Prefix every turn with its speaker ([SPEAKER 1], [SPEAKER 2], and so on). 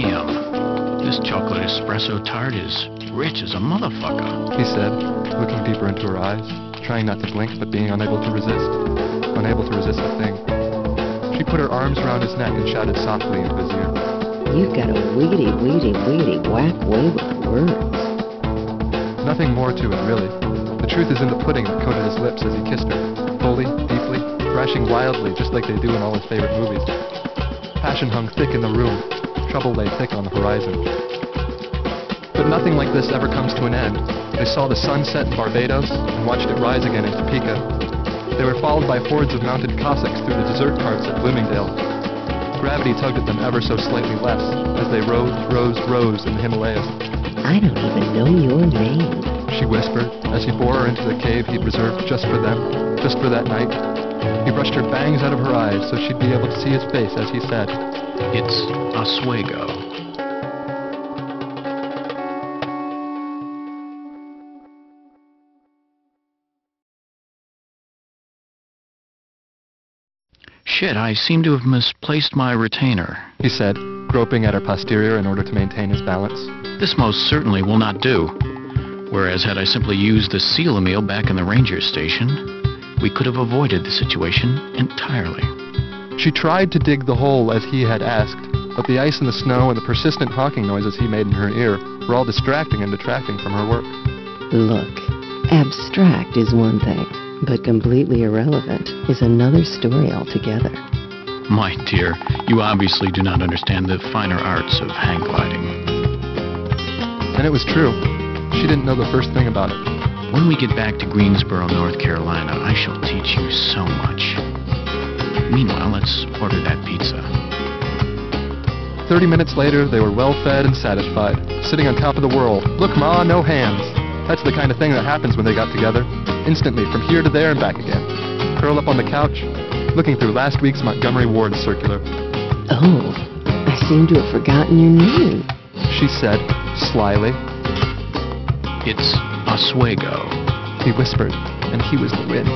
[SPEAKER 1] Damn, this chocolate espresso tart is rich as a motherfucker,
[SPEAKER 2] he said, looking deeper into her eyes, trying not to blink but being unable to resist a thing. She put her arms around his neck and shouted softly into his ear.
[SPEAKER 3] You've got a wiggity, whack way with words.
[SPEAKER 2] Nothing more to it, really. The truth is in the pudding that coated his lips as he kissed her, fully, deeply, thrashing wildly just like they do in all his favorite movies. Passion hung thick in the room. Trouble lay thick on the horizon. But nothing like this ever comes to an end. They saw the sun set in Barbados and watched it rise again in Topeka. They were followed by hordes of mounted Cossacks through the dessert carts at Bloomingdale. Gravity tugged at them ever so slightly less as they rose in the Himalayas.
[SPEAKER 3] I don't even know your name,
[SPEAKER 2] she whispered as he bore her into the cave he'd reserved just for them, just for that night. He brushed her bangs out of her eyes so she'd be able to see his face as he said,
[SPEAKER 1] It's Oswego. Shit, I seem to have misplaced my retainer,
[SPEAKER 2] he said, groping at her posterior in order to maintain his balance.
[SPEAKER 1] This most certainly will not do. Whereas had I simply used the seal-a-meal back in the ranger station, we could have avoided the situation entirely.
[SPEAKER 2] She tried to dig the hole as he had asked, but the ice and the snow and the persistent honking noises he made in her ear were all distracting and detracting from her work.
[SPEAKER 3] Look, abstract is one thing, but completely irrelevant is another story altogether.
[SPEAKER 1] My dear, you obviously do not understand the finer arts of hang gliding.
[SPEAKER 2] And it was true. She didn't know the first thing about it.
[SPEAKER 1] When we get back to Greensboro, North Carolina, I shall teach you so much. Meanwhile, let's order that pizza.
[SPEAKER 2] 30 minutes later, they were well fed and satisfied, sitting on top of the world. Look, Ma, no hands. That's the kind of thing that happens when they got together. Instantly, from here to there and back again. Curled up on the couch, looking through last week's Montgomery Ward circular.
[SPEAKER 3] Oh, I seem to have forgotten your name,
[SPEAKER 2] she said, slyly.
[SPEAKER 1] It's Oswego,
[SPEAKER 2] he whispered, and he was the wind.